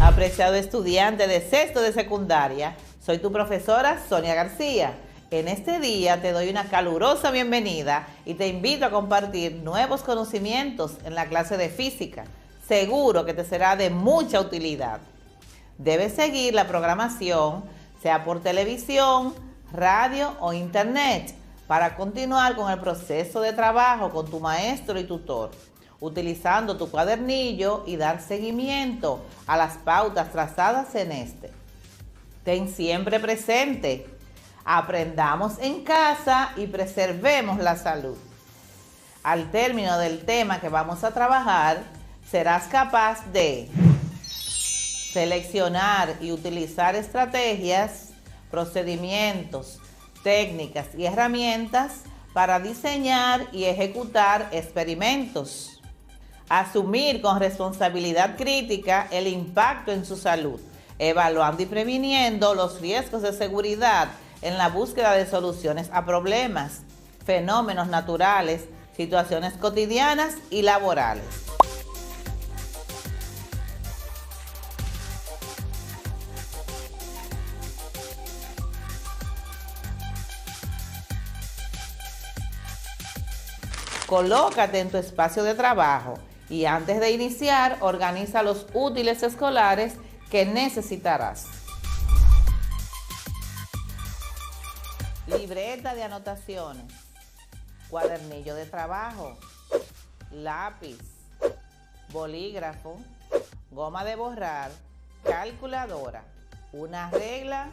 Apreciado estudiante de sexto de secundaria, soy tu profesora Sonia García. En este día te doy una calurosa bienvenida y te invito a compartir nuevos conocimientos en la clase de física. Seguro que te será de mucha utilidad. Debes seguir la programación, sea por televisión, radio o internet, para continuar con el proceso de trabajo con tu maestro y tutor, utilizando tu cuadernillo y dar seguimiento a las pautas trazadas en este. Ten siempre presente, aprendamos en casa y preservemos la salud. Al término del tema que vamos a trabajar, serás capaz de seleccionar y utilizar estrategias, procedimientos, técnicas y herramientas para diseñar y ejecutar experimentos. Asumir con responsabilidad crítica el impacto en su salud, evaluando y previniendo los riesgos de seguridad en la búsqueda de soluciones a problemas, fenómenos naturales, situaciones cotidianas y laborales. Colócate en tu espacio de trabajo y antes de iniciar, organiza los útiles escolares que necesitarás. Libreta de anotaciones, cuadernillo de trabajo, lápiz, bolígrafo, goma de borrar, calculadora, una regla,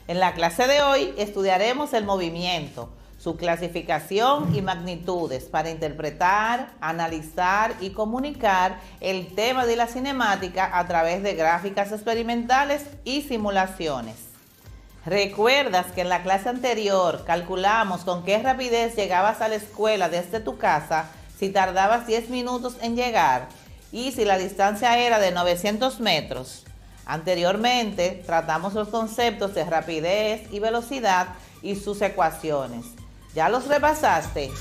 En la clase de hoy estudiaremos el movimiento, su clasificación y magnitudes para interpretar, analizar y comunicar el tema de la cinemática a través de gráficas experimentales y simulaciones. ¿Recuerdas que en la clase anterior calculamos con qué rapidez llegabas a la escuela desde tu casa si tardabas 10 minutos en llegar y si la distancia era de 900 metros? Anteriormente tratamos los conceptos de rapidez y velocidad y sus ecuaciones. ¿Ya los repasaste?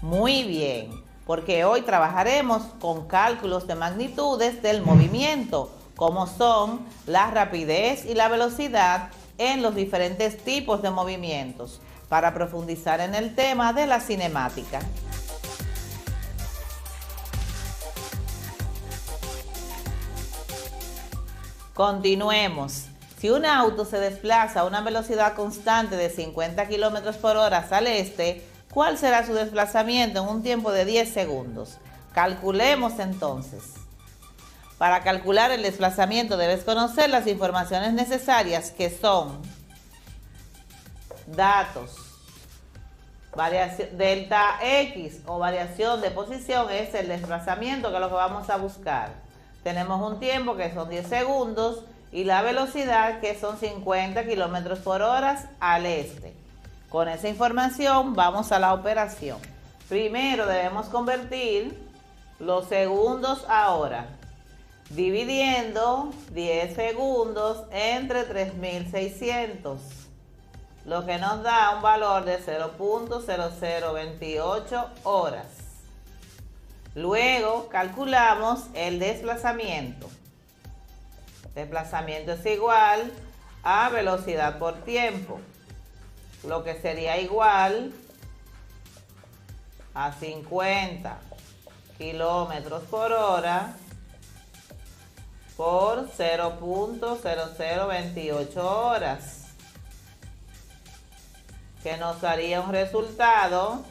Muy bien, porque hoy trabajaremos con cálculos de magnitudes del movimiento, como son la rapidez y la velocidad en los diferentes tipos de movimientos, para profundizar en el tema de la cinemática. Continuemos. Si un auto se desplaza a una velocidad constante de 50 km por hora al este, ¿cuál será su desplazamiento en un tiempo de 10 segundos? Calculemos entonces. Para calcular el desplazamiento debes conocer las informaciones necesarias, que son datos, delta X o variación de posición es el desplazamiento, que es lo que vamos a buscar. Tenemos un tiempo que son 10 segundos y la velocidad que son 50 km por hora al este. Con esa información vamos a la operación. Primero debemos convertir los segundos a hora, dividiendo 10 segundos entre 3600, lo que nos da un valor de 0.0028 horas. Luego calculamos el desplazamiento. Desplazamiento es igual a velocidad por tiempo, lo que sería igual a 50 kilómetros por hora por 0.0028 horas, que nos daría un resultado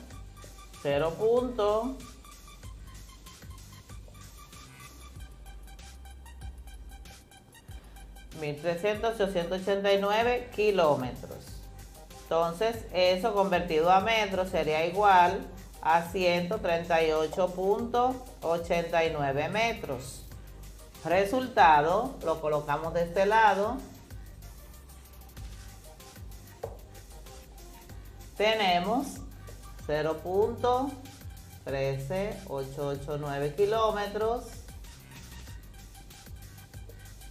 1.389 kilómetros. Entonces, eso convertido a metros sería igual a 138.89 metros. Resultado, lo colocamos de este lado. tenemos 0.13889 kilómetros,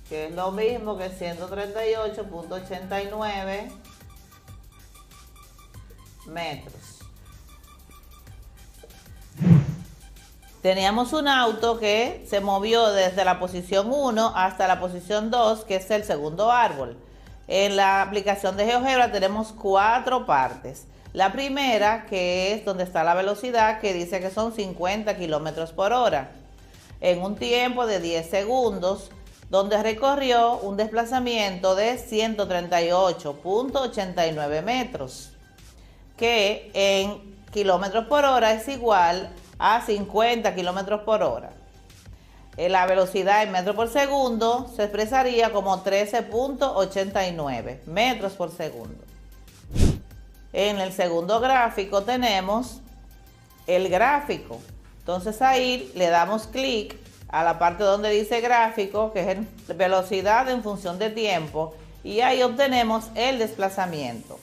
que es lo mismo que 138.89 metros. Teníamos un auto que se movió desde la posición 1 hasta la posición 2, que es el segundo árbol. En la aplicación de GeoGebra tenemos 4 partes. La primera, que es donde está la velocidad, que dice que son 50 kilómetros por hora, en un tiempo de 10 segundos, donde recorrió un desplazamiento de 138.89 metros, que en kilómetros por hora es igual a 50 kilómetros por hora. La velocidad en metros por segundo se expresaría como 13.89 metros por segundo. En el segundo gráfico tenemos el gráfico. Entonces ahí le damos clic a la parte donde dice gráfico, que es velocidad en función de tiempo, y ahí obtenemos el desplazamiento.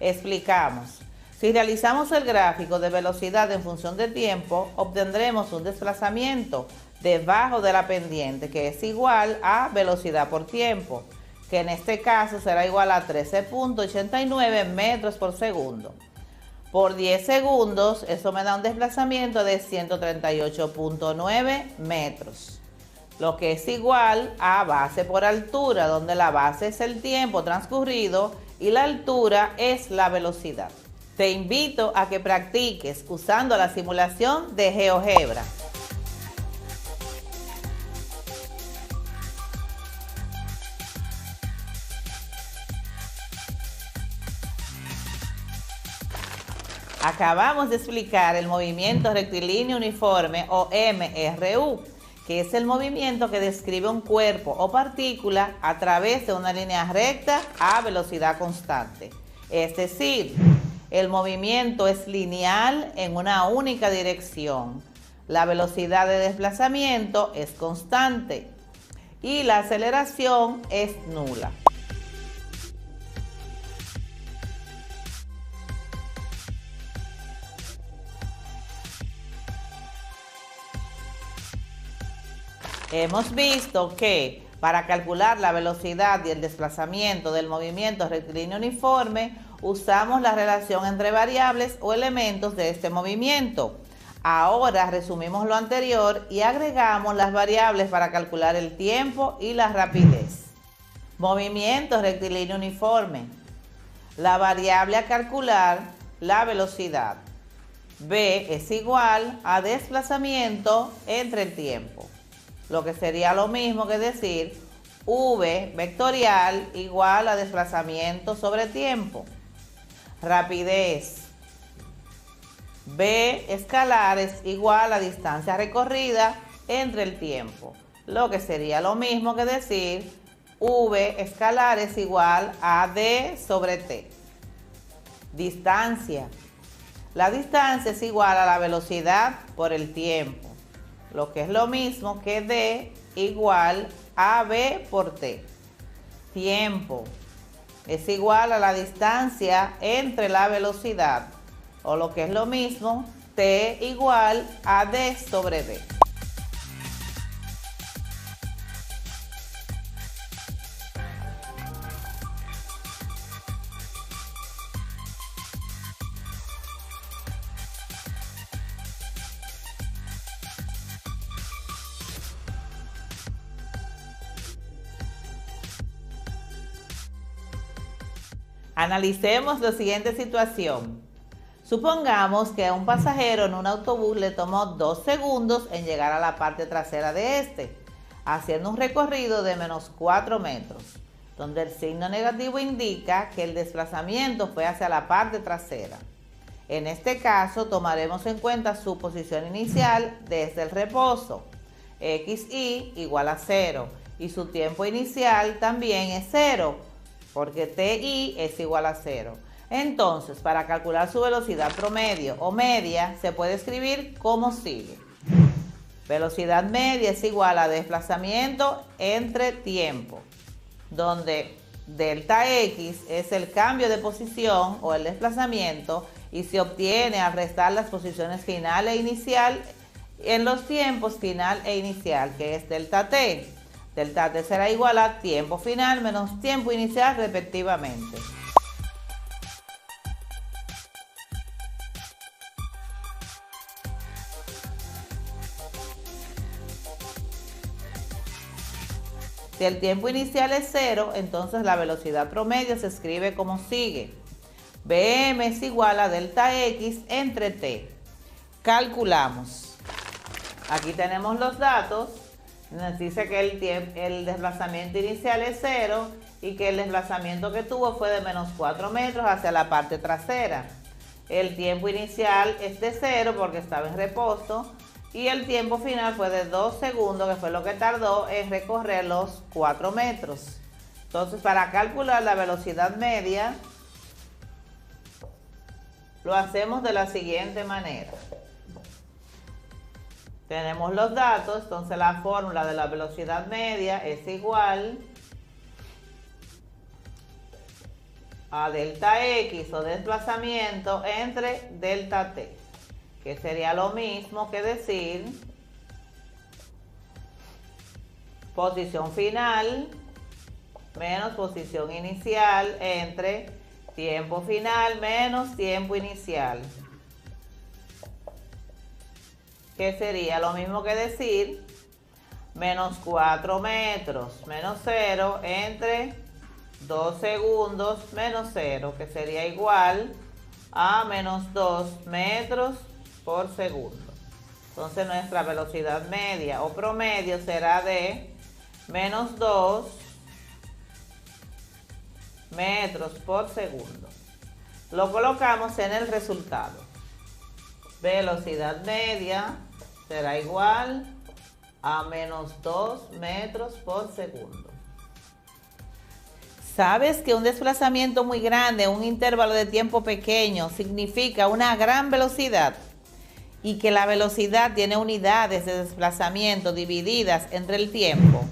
Explicamos. Si realizamos el gráfico de velocidad en función de tiempo, obtendremos un desplazamiento debajo de la pendiente, que es igual a velocidad por tiempo, que en este caso será igual a 13.89 metros por segundo. Por 10 segundos, eso me da un desplazamiento de 138.9 metros, lo que es igual a base por altura, donde la base es el tiempo transcurrido y la altura es la velocidad. Te invito a que practiques usando la simulación de GeoGebra. Acabamos de explicar el movimiento rectilíneo uniforme o MRU, que es el movimiento que describe un cuerpo o partícula a través de una línea recta a velocidad constante. Es decir, el movimiento es lineal en una única dirección. La velocidad de desplazamiento es constante y la aceleración es nula. Hemos visto que para calcular la velocidad y el desplazamiento del movimiento rectilíneo uniforme, usamos la relación entre variables o elementos de este movimiento. Ahora resumimos lo anterior y agregamos las variables para calcular el tiempo y la rapidez. Movimiento rectilíneo uniforme. La variable a calcular, la velocidad. V es igual a desplazamiento entre el tiempo, lo que sería lo mismo que decir V vectorial igual a desplazamiento sobre tiempo. Rapidez. V escalar es igual a distancia recorrida entre el tiempo, lo que sería lo mismo que decir V escalar es igual a D sobre T. Distancia. La distancia es igual a la velocidad por el tiempo, lo que es lo mismo que D igual a V por T. Tiempo es igual a la distancia entre la velocidad, o lo que es lo mismo, T igual a D sobre D. Analicemos la siguiente situación. Supongamos que a un pasajero en un autobús le tomó 2 segundos en llegar a la parte trasera de este, haciendo un recorrido de menos 4 metros, donde el signo negativo indica que el desplazamiento fue hacia la parte trasera. En este caso tomaremos en cuenta su posición inicial desde el reposo, XY igual a 0, y su tiempo inicial también es 0, porque TI es igual a 0. Entonces, para calcular su velocidad promedio o media, se puede escribir como sigue. Velocidad media es igual a desplazamiento entre tiempo, donde delta X es el cambio de posición o el desplazamiento y se obtiene al restar las posiciones final e inicial en los tiempos final e inicial, que es delta T. Delta T será igual a tiempo final menos tiempo inicial respectivamente. Si el tiempo inicial es 0, entonces la velocidad promedio se escribe como sigue. Bm es igual a delta X entre T. Calculamos. Aquí tenemos los datos. Nos dice que el desplazamiento inicial es 0 y que el desplazamiento que tuvo fue de menos 4 metros hacia la parte trasera. El tiempo inicial es de 0 porque estaba en reposo. Y el tiempo final fue de 2 segundos, que fue lo que tardó en recorrer los 4 metros. Entonces, para calcular la velocidad media, lo hacemos de la siguiente manera. Tenemos los datos, entonces la fórmula de la velocidad media es igual a delta X o desplazamiento entre delta T, que sería lo mismo que decir posición final menos posición inicial entre tiempo final menos tiempo inicial, que sería lo mismo que decir menos 4 metros menos 0 entre 2 segundos menos 0, que sería igual a menos 2 metros por segundo. Entonces nuestra velocidad media o promedio será de menos 2 metros por segundo. Lo colocamos en el resultado. Velocidad media será igual a menos 2 metros por segundo. ¿Sabes que un desplazamiento muy grande en un intervalo de tiempo pequeño significa una gran velocidad? Y que la velocidad tiene unidades de desplazamiento divididas entre el tiempo,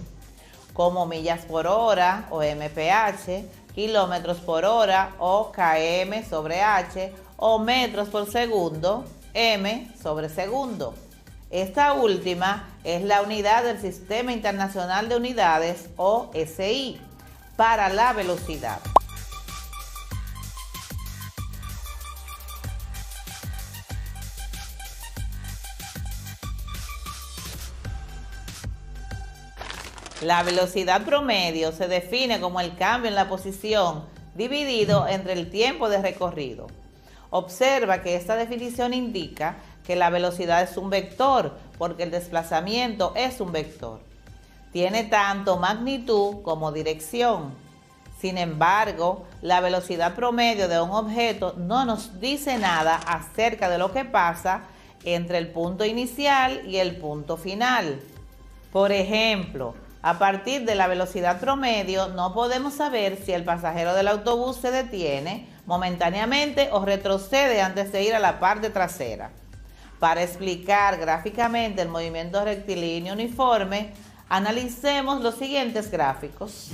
como millas por hora o mph, kilómetros por hora o km sobre h, o metros por segundo, m sobre segundo. Esta última es la unidad del Sistema Internacional de Unidades o SI para la velocidad. La velocidad promedio se define como el cambio en la posición dividido entre el tiempo de recorrido. Observa que esta definición indica que la velocidad es un vector porque el desplazamiento es un vector. Tiene tanto magnitud como dirección. Sin embargo, la velocidad promedio de un objeto no nos dice nada acerca de lo que pasa entre el punto inicial y el punto final. Por ejemplo, a partir de la velocidad promedio no podemos saber si el pasajero del autobús se detiene momentáneamente o retrocede antes de ir a la parte trasera. Para explicar gráficamente el movimiento rectilíneo uniforme, analicemos los siguientes gráficos.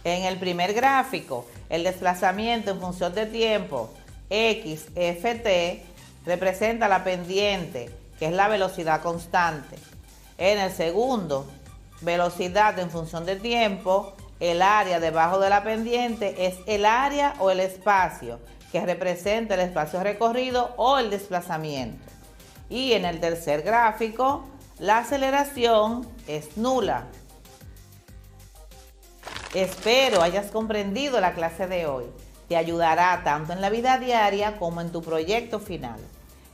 En el primer gráfico, el desplazamiento en función de tiempo, XFT, representa la pendiente, que es la velocidad constante. En el segundo, velocidad en función de tiempo, el área debajo de la pendiente es el área o el espacio, que representa el espacio recorrido o el desplazamiento. Y en el tercer gráfico, la aceleración es nula. Espero hayas comprendido la clase de hoy. Te ayudará tanto en la vida diaria como en tu proyecto final.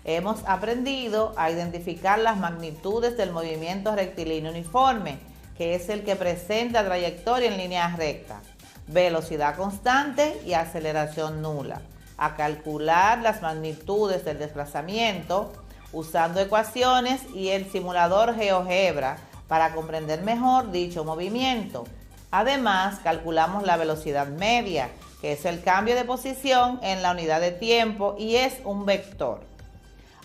Hemos aprendido a identificar las magnitudes del movimiento rectilíneo uniforme, que es el que presenta trayectoria en línea recta, velocidad constante y aceleración nula. A calcular las magnitudes del desplazamiento usando ecuaciones y el simulador GeoGebra para comprender mejor dicho movimiento. Además, calculamos la velocidad media, que es el cambio de posición en la unidad de tiempo y es un vector.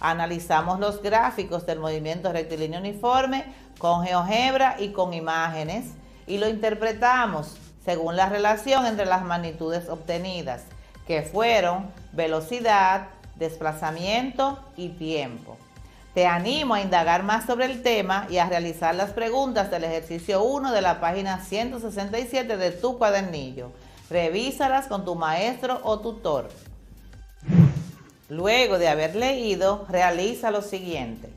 Analizamos los gráficos del movimiento rectilíneo uniforme con GeoGebra y con imágenes y lo interpretamos según la relación entre las magnitudes obtenidas, que fueron velocidad, desplazamiento y tiempo. Te animo a indagar más sobre el tema y a realizar las preguntas del ejercicio 1 de la página 167 de tu cuadernillo. Revísalas con tu maestro o tutor. Luego de haber leído, realiza lo siguiente.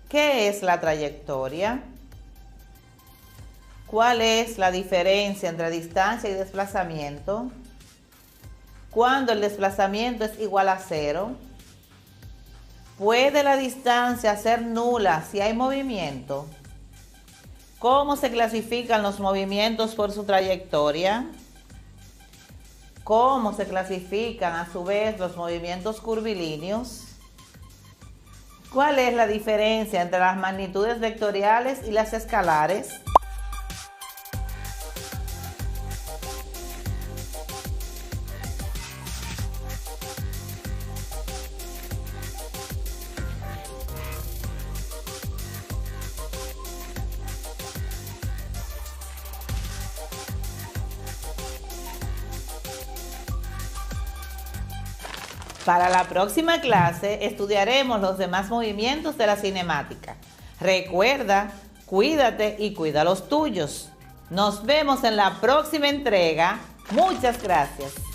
¿Qué es la trayectoria? ¿Cuál es la diferencia entre distancia y desplazamiento? ¿Cuándo el desplazamiento es igual a 0? ¿Puede la distancia ser nula si hay movimiento? ¿Cómo se clasifican los movimientos por su trayectoria? ¿Cómo se clasifican a su vez los movimientos curvilíneos? ¿Cuál es la diferencia entre las magnitudes vectoriales y las escalares? Para la próxima clase estudiaremos los demás movimientos de la cinemática. Recuerda, cuídate y cuida los tuyos. Nos vemos en la próxima entrega. Muchas gracias.